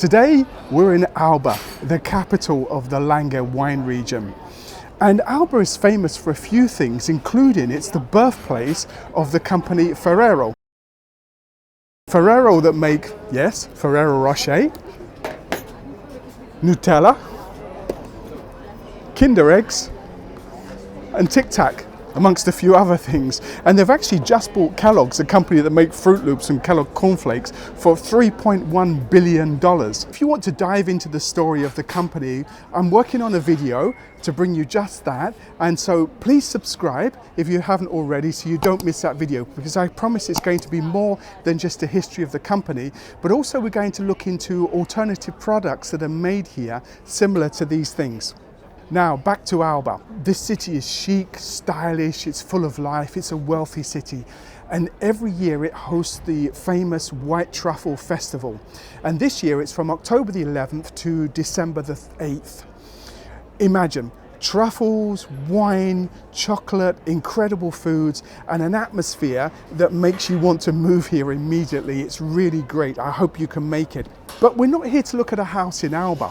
Today we're in Alba, the capital of the Langhe wine region. And Alba is famous for a few things, including it's the birthplace of the company Ferrero. Ferrero that make, yes, Ferrero Rocher, Nutella, Kinder Eggs, and Tic Tac, amongst a few other things. And they've actually just bought Kellogg's, a company that make Fruit Loops and Kellogg cornflakes, for $3.1 billion. If you want to dive into the story of the company, I'm working on a video to bring you just that. And so please subscribe if you haven't already so you don't miss that video, because I promise it's going to be more than just a history of the company, but also we're going to look into alternative products that are made here similar to these things. Now, back to Alba. This city is chic, stylish, it's full of life, it's a wealthy city. And every year it hosts the famous White Truffle Festival. And this year it's from October the 11th to December the 8th. Imagine truffles, wine, chocolate, incredible foods, and an atmosphere that makes you want to move here immediately. It's really great. I hope you can make it. But we're not here to look at a house in Alba.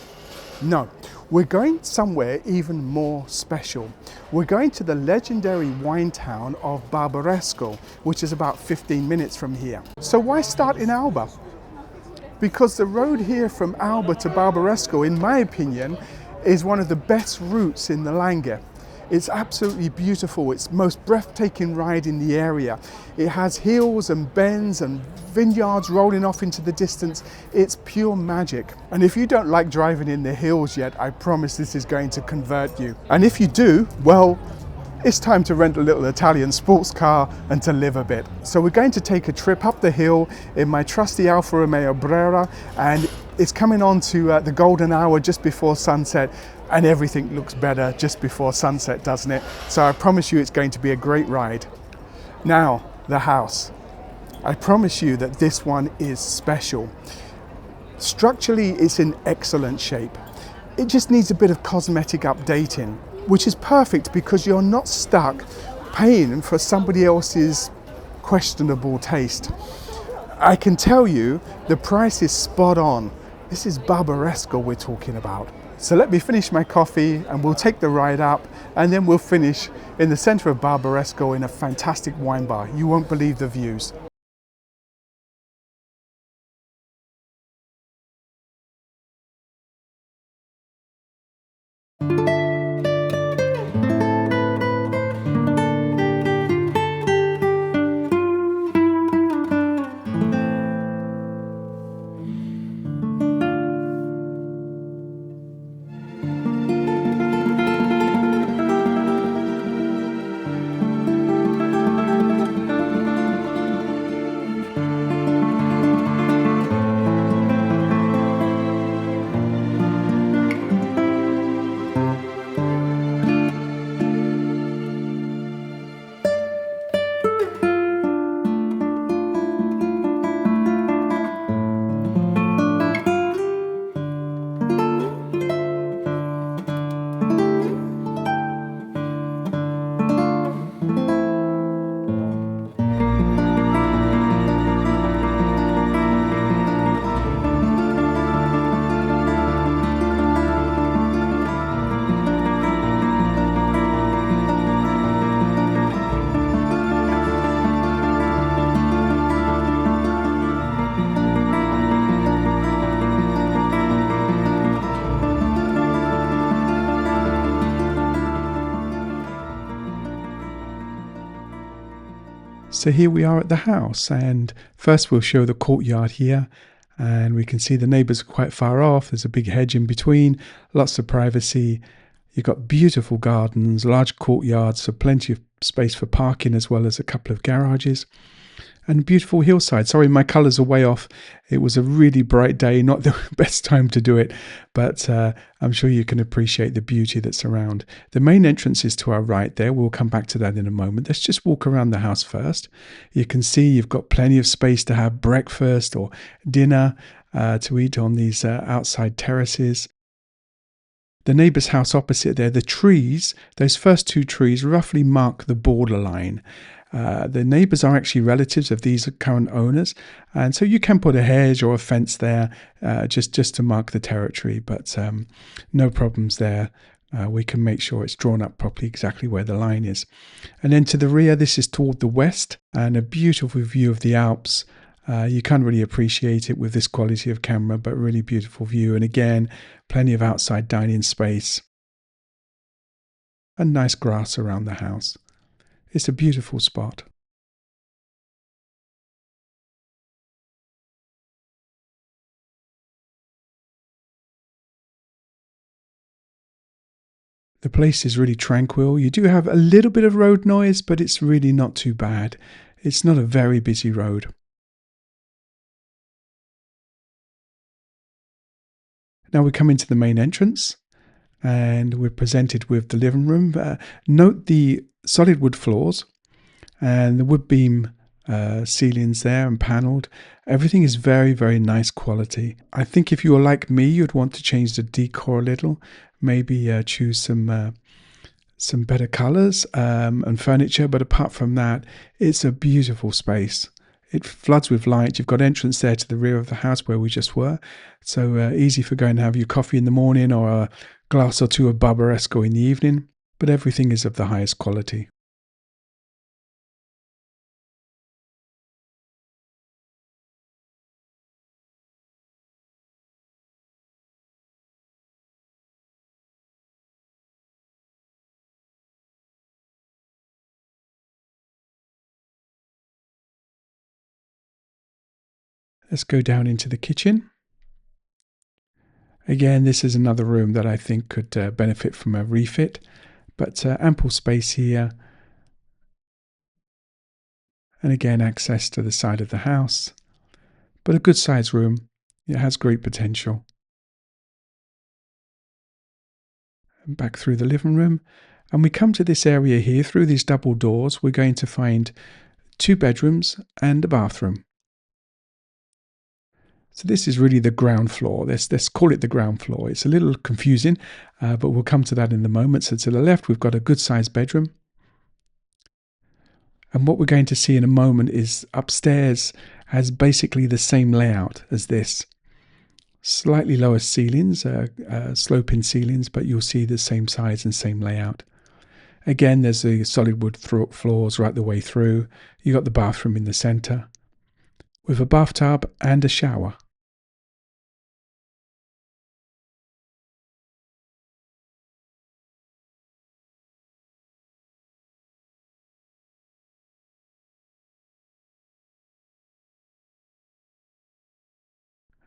No, we're going somewhere even more special. We're going to the legendary wine town of Barbaresco, which is about 15 minutes from here. So why start in Alba? Because the road here from Alba to Barbaresco, in my opinion, is one of the best routes in the Langhe. It's absolutely beautiful. It's the most breathtaking ride in the area. It has hills and bends and vineyards rolling off into the distance. It's pure magic. And if you don't like driving in the hills yet, I promise this is going to convert you. And if you do, well, it's time to rent a little Italian sports car and to live a bit. So we're going to take a trip up the hill in my trusty Alfa Romeo Brera, and it's coming on to the golden hour just before sunset, and everything looks better just before sunset, doesn't it? So I promise you it's going to be a great ride. Now, the house. I promise you that this one is special. Structurally, it's in excellent shape. It just needs a bit of cosmetic updating, which is perfect because you're not stuck paying for somebody else's questionable taste. I can tell you the price is spot on. This is Barbaresco we're talking about. So let me finish my coffee and we'll take the ride up, and then we'll finish in the center of Barbaresco in a fantastic wine bar. You won't believe the views. So here we are at the house, and first we'll show the courtyard here, and we can see the neighbours are quite far off. There's a big hedge in between, lots of privacy. You've got beautiful gardens, large courtyards, so plenty of space for parking as well as a couple of garages. And beautiful hillside. Sorry, my colours are way off. It was a really bright day, not the best time to do it, but I'm sure you can appreciate the beauty that's around. The main entrance is to our right there. We'll come back to that in a moment. Let's just walk around the house first. You can see you've got plenty of space to have breakfast or dinner, to eat on these outside terraces. The neighbour's house opposite there, the trees, those first two trees roughly mark the borderline. The neighbours are actually relatives of these current owners, and so you can put a hedge or a fence there just to mark the territory, but no problems there. We can make sure it's drawn up properly exactly where the line is. And then to the rear, this is toward the west, and a beautiful view of the Alps. You can't really appreciate it with this quality of camera, but really beautiful view. And again, plenty of outside dining space and nice grass around the house. It's a beautiful spot. The place is really tranquil. You do have a little bit of road noise, but it's really not too bad. It's not a very busy road. Now we come into the main entrance and we're presented with the living room. Note the solid wood floors and the wood beam ceilings there and panelled. Everything is very, very nice quality. I think if you were like me, you'd want to change the decor a little. Maybe choose some better colours and furniture. But apart from that, it's a beautiful space. It floods with light. You've got entrance there to the rear of the house where we just were. So easy for going to have your coffee in the morning or a glass or two of Barbaresco in the evening. But everything is of the highest quality. Let's go down into the kitchen. Again, this is another room that I think could benefit from a refit, but ample space here. And again, access to the side of the house, but a good sized room. It has great potential. And back through the living room, and we come to this area here. Through these double doors, we're going to find 2 bedrooms and a bathroom. So this is really the ground floor. Let's call it the ground floor. It's a little confusing, but we'll come to that in a moment. So to the left, we've got a good sized bedroom. And what we're going to see in a moment is upstairs has basically the same layout as this. Slightly lower ceilings, sloping ceilings, but you'll see the same size and same layout. Again, there's the solid wood floors right the way through. You've got the bathroom in the centre with a bathtub and a shower.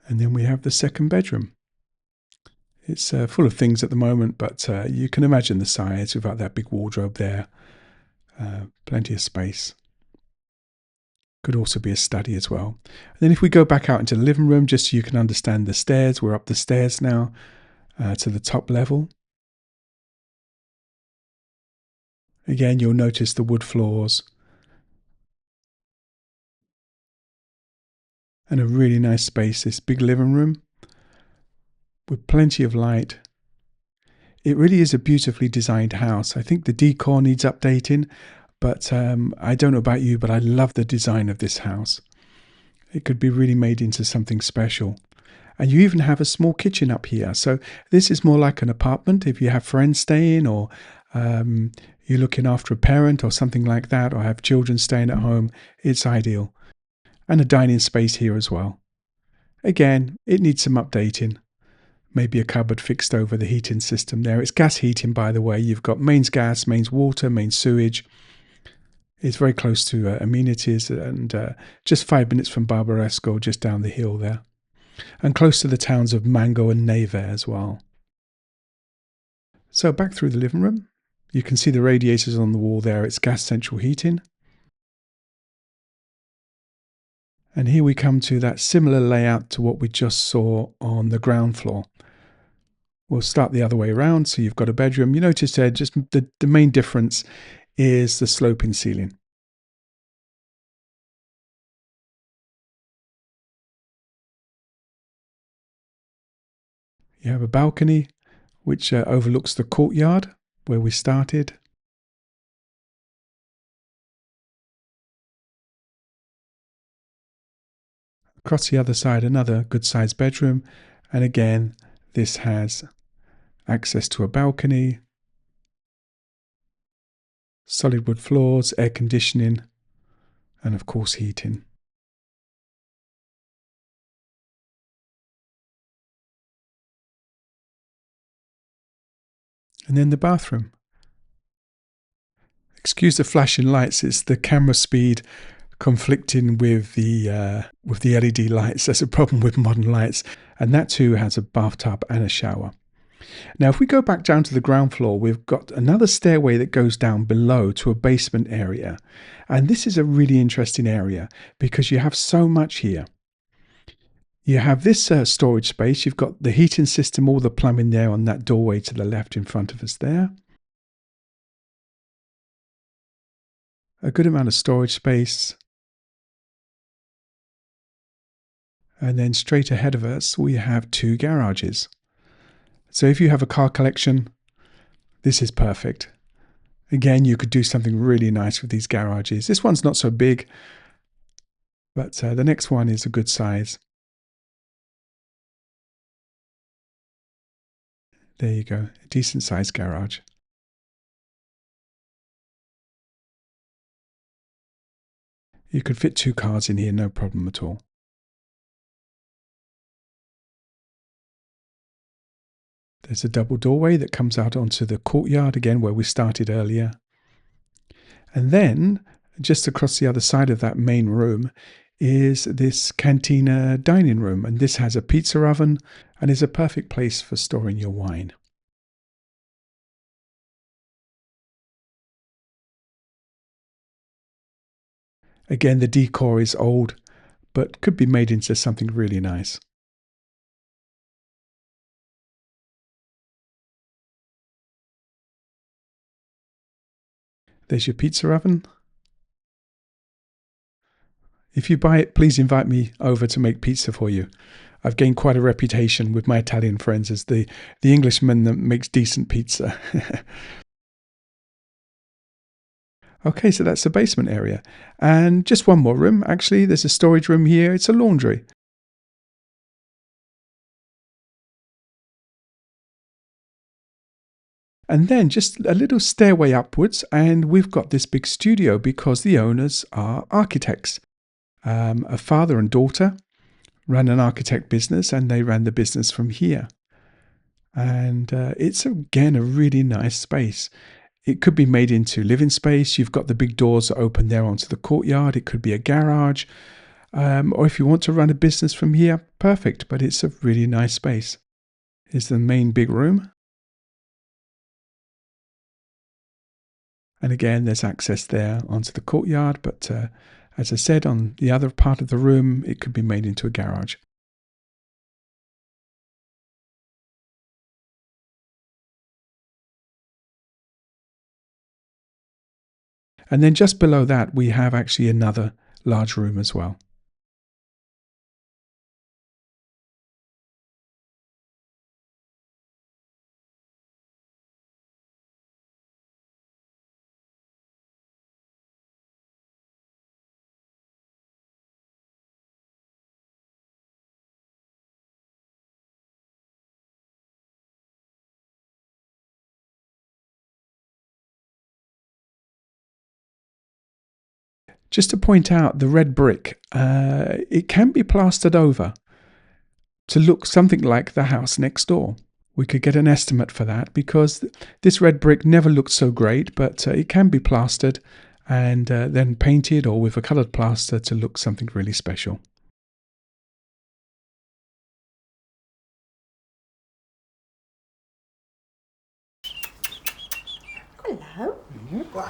And then we have the second bedroom. It's full of things at the moment, but you can imagine the size without that big wardrobe there. Plenty of space. Could also be a study as well. And then if we go back out into the living room, just so you can understand the stairs, we're up the stairs now to the top level. Again, you'll notice the wood floors and a really nice space, this big living room with plenty of light. It really is a beautifully designed house. I think the decor needs updating, but I don't know about you, but I love the design of this house. It could be really made into something special. And you even have a small kitchen up here. So this is more like an apartment if you have friends staying, or you're looking after a parent or something like that, or have children staying at home. It's ideal. And a dining space here as well. Again, it needs some updating. Maybe a cupboard fixed over the heating system there. It's gas heating, by the way. You've got mains gas, mains water, mains sewage. It's very close to amenities, and just 5 minutes from Barbaresco, just down the hill there. And close to the towns of Mango and Neve as well. So back through the living room, you can see the radiators on the wall there. It's gas central heating. And here we come to that similar layout to what we just saw on the ground floor. We'll start the other way around. So you've got a bedroom. You notice there, just the main difference is the sloping ceiling. You have a balcony which overlooks the courtyard where we started. Across the other side, another good sized bedroom. And again, this has access to a balcony, solid wood floors, air conditioning, and of course heating. And then the bathroom. Excuse the flashing lights, it's the camera speed conflicting with the LED lights. That's a problem with modern lights. And that too has a bathtub and a shower. Now, if we go back down to the ground floor, we've got another stairway that goes down below to a basement area. And this is a really interesting area because you have so much here. You have this storage space. You've got the heating system, all the plumbing there on that doorway to the left in front of us there. A good amount of storage space. And then straight ahead of us, we have 2 garages. So if you have a car collection, this is perfect. Again, you could do something really nice with these garages. This one's not so big, but the next one is a good size. There you go, a decent sized garage. You could fit 2 cars in here, no problem at all. There's a double doorway that comes out onto the courtyard again where we started earlier. And then just across the other side of that main room is this cantina dining room. And this has a pizza oven and is a perfect place for storing your wine. Again, the decor is old, but could be made into something really nice. There's your pizza oven. If you buy it, please invite me over to make pizza for you. I've gained quite a reputation with my Italian friends as the Englishman that makes decent pizza. Okay, so that's the basement area. And just one more room. Actually, there's a storage room here. It's a laundry. And then just a little stairway upwards, and we've got this big studio because the owners are architects. A father and daughter ran an architect business, and they ran the business from here. And it's, again, a really nice space. It could be made into living space. You've got the big doors that open there onto the courtyard. It could be a garage. Or if you want to run a business from here, perfect. But it's a really nice space. Here's the main big room. And again, there's access there onto the courtyard. But as I said, on the other part of the room, it could be made into a garage. And then just below that, we have actually another large room as well. Just to point out, the red brick, it can be plastered over to look something like the house next door. We could get an estimate for that because this red brick never looked so great, but it can be plastered and then painted or with a coloured plaster to look something really special. Hello.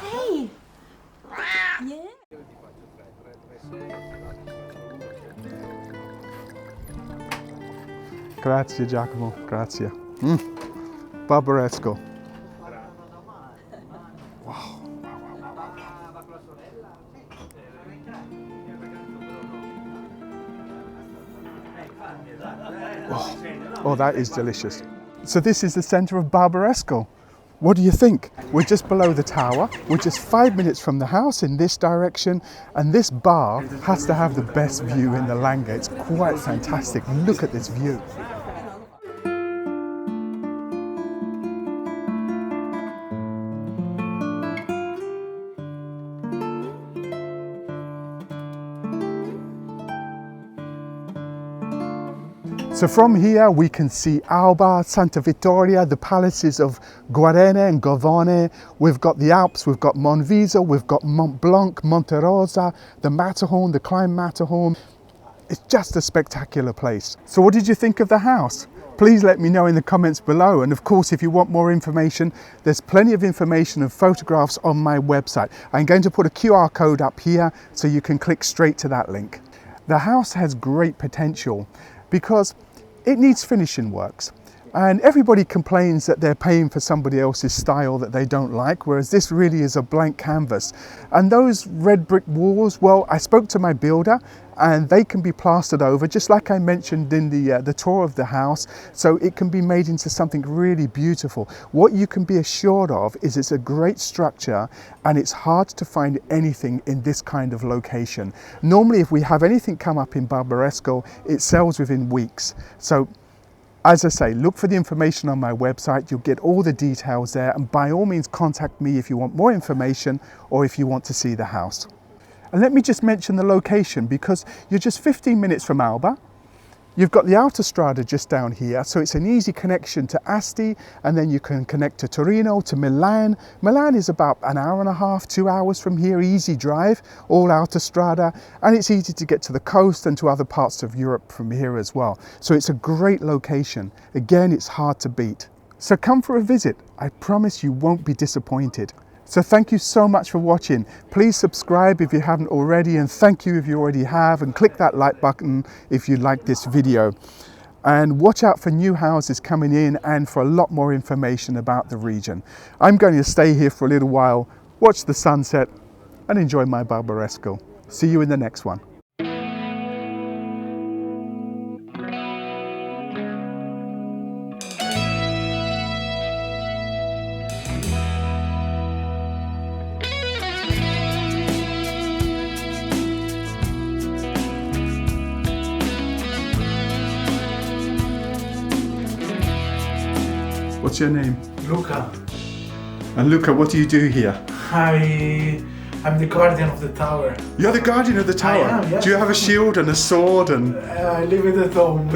Hey. Yeah. Grazie Giacomo, grazie. Barbaresco. Wow. Oh, that is delicious. So this is the center of Barbaresco. What do you think? We're just below the tower. We're just 5 minutes from the house in this direction, and this bar has to have the best view in the Langhe. It's quite fantastic. Look at this view. So from here we can see Alba, Santa Vittoria, the palaces of Guarene and Govone. We've got the Alps, we've got Monviso, we've got Mont Blanc, Monte Rosa, the Matterhorn, the Climb Matterhorn. It's just a spectacular place. So what did you think of the house? Please let me know in the comments below. And of course, if you want more information, there's plenty of information and photographs on my website. I'm going to put a QR code up here so you can click straight to that link. The house has great potential because it needs finishing works, and everybody complains that they're paying for somebody else's style that they don't like, whereas this really is a blank canvas. And those red brick walls, well, I spoke to my builder and they can be plastered over, just like I mentioned in the tour of the house, so it can be made into something really beautiful. What you can be assured of is it's a great structure, and it's hard to find anything in this kind of location. Normally, if we have anything come up in Barbaresco, it sells within weeks. So as I say, look for the information on my website. You'll get all the details there, and by all means contact me if you want more information or if you want to see the house. And let me just mention the location, because you're just 15 minutes from Alba. You've got the autostrada just down here, so it's an easy connection to Asti, and then you can connect to Torino, to Milan. Milan is about an hour and a half, 2 hours from here, easy drive, all autostrada, and it's easy to get to the coast and to other parts of Europe from here as well. So it's a great location. Again, it's hard to beat. So come for a visit. I promise you won't be disappointed. So thank you so much for watching. Please subscribe if you haven't already, and thank you if you already have, and click that like button if you like this video. And watch out for new houses coming in and for a lot more information about the region. I'm going to stay here for a little while, watch the sunset and enjoy my Barbaresco. See you in the next one. What's your name? Luca. And Luca, what do you do here? I'm the guardian of the tower. You're the guardian of the tower? I am, yes. Do you have a shield and a sword and... I live at home.